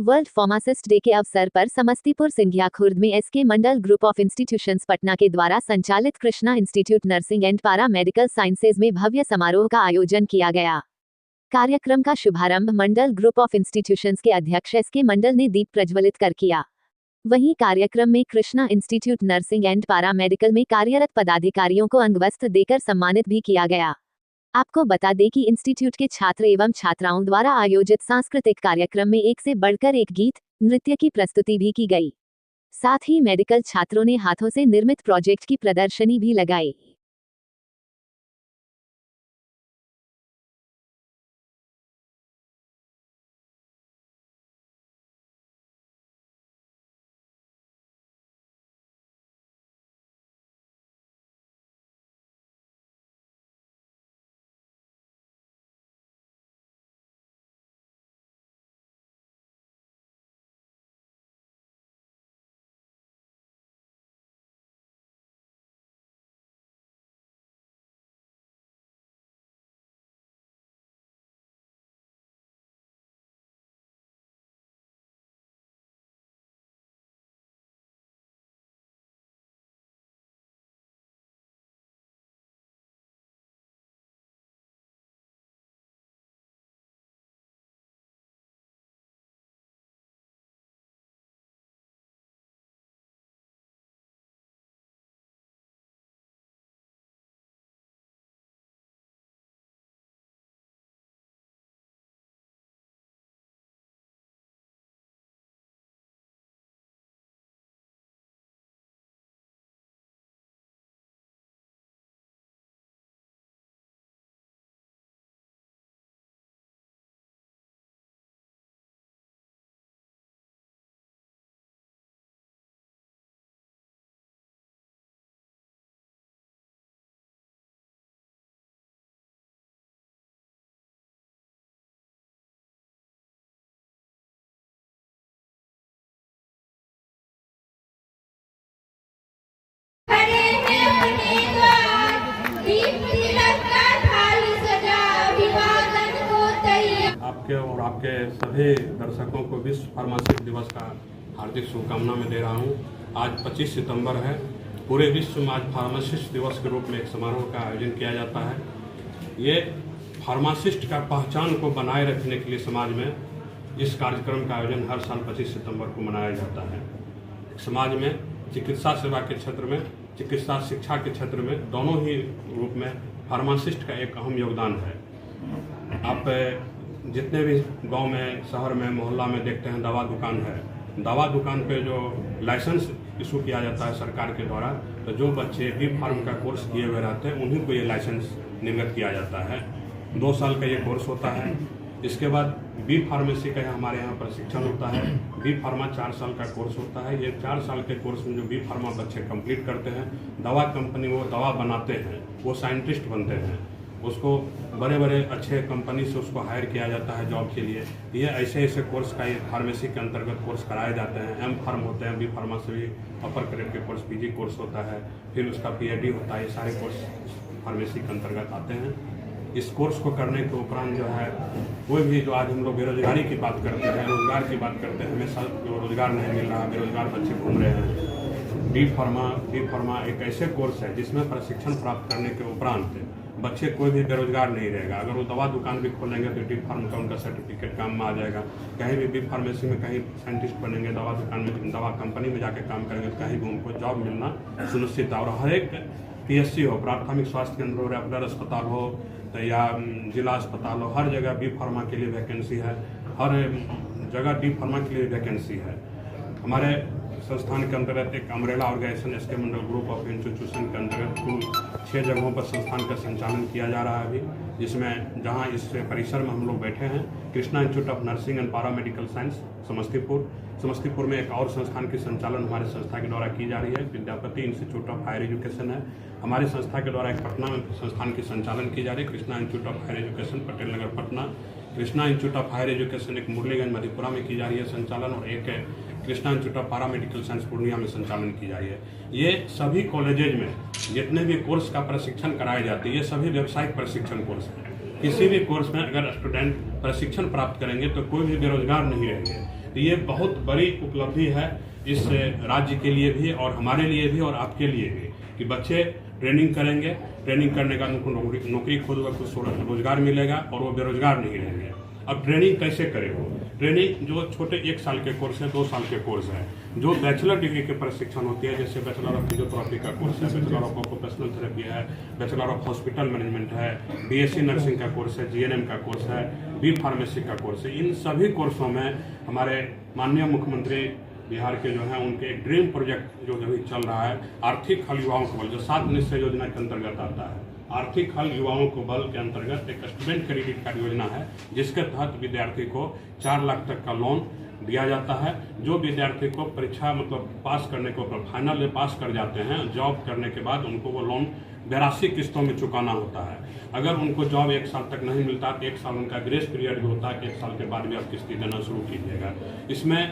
World pharmacist day के अवसर पर समस्तीपुर सिंघिया खुर्द में SK Mandal group of institutions Patna के द्वारा संचालित Krishna institute nursing and paramedical sciences में भव्य समारोह का आयोजन किया गया। कार्यक्रम का शुभारंभ मंडल ग्रुप ऑफ इंस्टीट्यूशंस के अध्यक्ष एसके मंडल ने दीप प्रज्वलित कर किया। वहीं कार्यक्रम में कृष्णा इंस्टीट्यूट नर्सिंग एंड पारा मेडिकल में कार्यरत पदाधिकारियों को अंगवस्त्र देकर सम्मानित भी किया गया। आपको बता दें कि इंस्टीट्यूट के छात्र एवं छात्राओं द्वारा आयोजित सांस्कृतिक कार्यक्रम में एक से बढ़कर एक गीत, नृत्य की प्रस्तुति भी की गई। साथ ही मेडिकल छात्रों ने हाथों से निर्मित प्रोजेक्ट की प्रदर्शनी भी लगाई। आपके और आपके सभी दर्शकों को विश्व फार्मासिस्ट दिवस का हार्दिक शुभकामना मैं दे रहा हूं। आज 25 सितंबर है। पूरे विश्व में आज फार्मासिस्ट दिवस के रूप में एक समारोह का आयोजन किया जाता है। ये फार्मासिस्ट का पहचान को बनाए रखने के लिए समाज में इस कार्यक्रम का आयोजन हर साल 25 सितंबर को मनाया जाता है। समाज में चिकित्सा सेवा के क्षेत्र में, चिकित्सा शिक्षा के क्षेत्र में, दोनों ही रूप में फार्मासिस्ट का एक अहम योगदान है। आप जितने भी गांव में, शहर में, मोहल्ला में देखते हैं दवा दुकान है। दवा दुकान पे जो लाइसेंस इशू किया जाता है सरकार के द्वारा, तो जो बच्चे बी फार्म का कोर्स किए हुए रहते हैं उन्हीं को ये लाइसेंस निर्गत किया जाता है। 2 साल का ये कोर्स होता है। इसके बाद बी फार्मेसी का हमारे यहाँ प्रशिक्षण होता है। बी फार्मा 4 साल का कोर्स होता है। ये 4 साल के कोर्स में जो बी फार्मा बच्चे कंप्लीट करते हैं, दवा कंपनी वो दवा बनाते हैं, वो साइंटिस्ट बनते हैं, उसको बड़े बड़े अच्छे कंपनी से उसको हायर किया जाता है जॉब के लिए। ये ऐसे ऐसे कोर्स का ये फार्मेसी के अंतर्गत कोर्स कराए जाते हैं। एम फार्म होते हैं, बी फार्मा से भी अपर ग्रेड के कोर्स, पीजी कोर्स होता है, फिर उसका पीएचडी होता है। ये सारे कोर्स फार्मेसी के अंतर्गत आते हैं। इस कोर्स को करने के उपरांत जो है, कोई भी जो आज हम लोग बेरोजगारी की बात करते हैं, रोजगार की बात करते हैं, हमेशा रोजगार नहीं मिल रहा, बेरोजगार बच्चे घूम रहे हैं। बी फार्मा एक ऐसे कोर्स है जिसमें प्रशिक्षण प्राप्त करने के उपरांत बच्चे कोई भी बेरोजगार नहीं रहेगा। अगर वो दवा दुकान भी खोलेंगे तो डी फार्म का उनका सर्टिफिकेट काम में आ जाएगा। कहीं भी बी फार्मेसी में कहीं साइंटिस्ट बनेंगे, दवा दुकान में, दवा कंपनी में जाके काम करेंगे तो कहीं भी उनको जॉब मिलना सुनिश्चित है। और हर एक पीएचसी हो, प्राथमिक स्वास्थ्य केंद्र हो, रेफरल अस्पताल हो या जिला अस्पताल हो, हर जगह बी फार्मा के लिए वैकेंसी है। हर जगह डी फार्मा के लिए वैकेंसी है। हमारे संस्थान के अंतर्गत एक umbrella organisation SK Mandal group of institution के अंतर्गत कुल 6 जगहों पर संस्थान का संचालन किया जा रहा है अभी, जिसमें जहां इस परिसर में हम लोग बैठे हैं, Krishna institute of nursing and पारा मेडिकल साइंस समस्तीपुर में एक और संस्थान की संचालन हमारे संस्था के द्वारा की जा रही है। Vidyapati institute of higher education है। हमारी संस्था के द्वारा एक पटना में संस्थान की संचालन की जा रही है, Krishna institute of higher education Patel Nagar Patna. Krishna institute of higher education एक मुरलीगंज मधेपुरा में की जा रही है संचालन, और एक कृष्णा इंस्टीट्यूट ऑफ पारा मेडिकल साइंस पूर्णिया में संचालन की जा रही है। ये सभी कॉलेजेज में जितने भी कोर्स का प्रशिक्षण कराए जाते हैं, ये सभी व्यावसायिक प्रशिक्षण कोर्स हैं। किसी भी कोर्स में अगर स्टूडेंट प्रशिक्षण प्राप्त करेंगे तो कोई भी बेरोजगार नहीं रहेंगे। तो ये बहुत बड़ी उपलब्धि है इस राज्य के लिए भी और हमारे लिए भी और आपके लिए भी कि बच्चे ट्रेनिंग करेंगे, ट्रेनिंग करने का उनको नौकरी खोजगा, कुछ रोजगार मिलेगा और वो बेरोजगार नहीं रहेंगे। अब ट्रेनिंग कैसे करें वो? ट्रेनिंग जो छोटे 1 साल के कोर्स है, 2 साल के कोर्स है, जो बैचलर डिग्री के प्रशिक्षण होती है, जैसे बैचलर ऑफ फिजियोथेरेपी का कोर्स है, बैचलर ऑफ ऑक्यूपेशनल थेरेपी है, बैचलर ऑफ हॉस्पिटल मैनेजमेंट है, बीएससी नर्सिंग का कोर्स है, जीएनएम का कोर्स है, बी फार्मेसी का कोर्स है। इन सभी कोर्सों में हमारे माननीय मुख्यमंत्री बिहार के जो है उनके एक ड्रीम प्रोजेक्ट जो अभी चल रहा है, आर्थिक हल युवाओं को बल, जो 7 निश्चय योजना के अंतर्गत आता है। आर्थिक हल युवाओं को बल के अंतर्गत एक स्टूडेंट क्रेडिट कार्ड योजना है, जिसके तहत विद्यार्थी को 4 लाख तक का लोन दिया जाता है। जो विद्यार्थी को परीक्षा मतलब पास करने को फाइनल में पास कर जाते हैं, जॉब करने के बाद उनको वो लोन 82 किस्तों में चुकाना होता है। अगर उनको जॉब 1 साल तक नहीं मिलता तो 1 साल उनका ग्रेस पीरियड भी होता है कि 1 साल के बाद भी आप किस्ती देना शुरू कीजिएगा। इसमें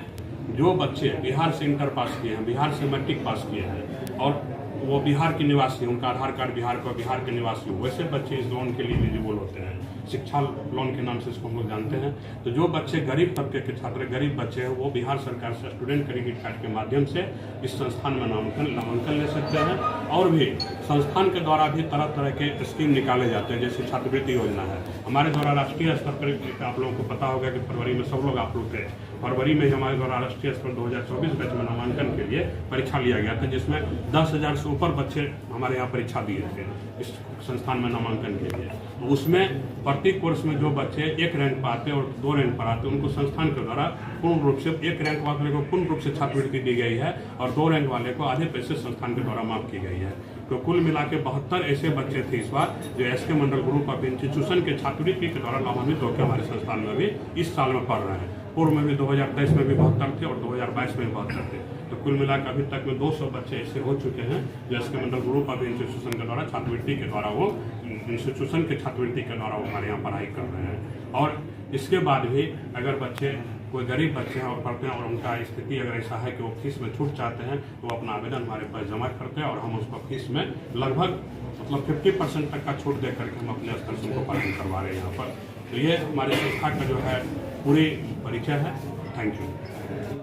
जो बच्चे बिहार से इंटर पास किए हैं, बिहार से मैट्रिक पास किए हैं और वो बिहार के निवासी, उनका आधार कार्ड बिहार के निवासी हो, वैसे बच्चे इस लोन के लिए एलिजिबल होते हैं। शिक्षा लोन के नाम से इसको हम लोग जानते हैं। तो जो बच्चे गरीब तबके के छात्र, गरीब बच्चे हैं, वो बिहार सरकार से स्टूडेंट क्रेडिट कार्ड के माध्यम से इस संस्थान में नामांकन ले सकते हैं। और भी संस्थान के द्वारा भी तरह तरह के स्कीम निकाले जाते हैं, जैसे छात्रवृत्ति योजना है हमारे द्वारा राष्ट्रीय स्तर पर। आप लोगों को पता होगा कि फरवरी में सब लोग आप लोग थे, फरवरी में हमारे द्वारा राष्ट्रीय स्तर 2024 बैच में नामांकन के लिए परीक्षा लिया गया था, जिसमें 10,000 से ऊपर बच्चे हमारे यहाँ परीक्षा दिए थे इस संस्थान में नामांकन के लिए। तो उसमें प्रति कोर्स में जो बच्चे 1 रैंक पर आते और 2 रैंक पर आते, उनको संस्थान के द्वारा पूर्ण रूप से 1 रैंक वाले को पूर्ण रूप से छात्रवृत्ति दी गई है और 2 रैंक वाले को आधे पैसे संस्थान के द्वारा माफ की गई है। तो कुल मिला के 72 ऐसे बच्चे थे इस बार जो SK Mandal group of institution के छात्रवृत्ति के द्वारा लाभान्वित होकर हमारे संस्थान में भी इस साल में पढ़ रहे हैं। पूर्व में भी 2023 में भी 72 थे और 2022 में भी 72 थे। तो कुल मिलाकर अभी तक में 200 बच्चे ऐसे हो चुके हैं जो SK Mandal group of institution के द्वारा छात्रवृत्ति के द्वारा वो इंस्टीट्यूशन के छात्रवृत्ति के द्वारा वो हमारे यहाँ पढ़ाई कर रहे हैं। और इसके बाद भी अगर बच्चे कोई गरीब बच्चे हैं और पढ़ते हैं और उनका स्थिति अगर ऐसा है कि वो फीस में छूट चाहते हैं तो वो अपना आवेदन हमारे पास जमा करते हैं और हम उसको फीस में लगभग मतलब 50% तक का छूट दे करके हम अपने स्तर से उनको पढ़ाई करवा रहे हैं यहाँ पर। तो ये हमारी संस्था का जो है पूरी परिचय है। Thank you.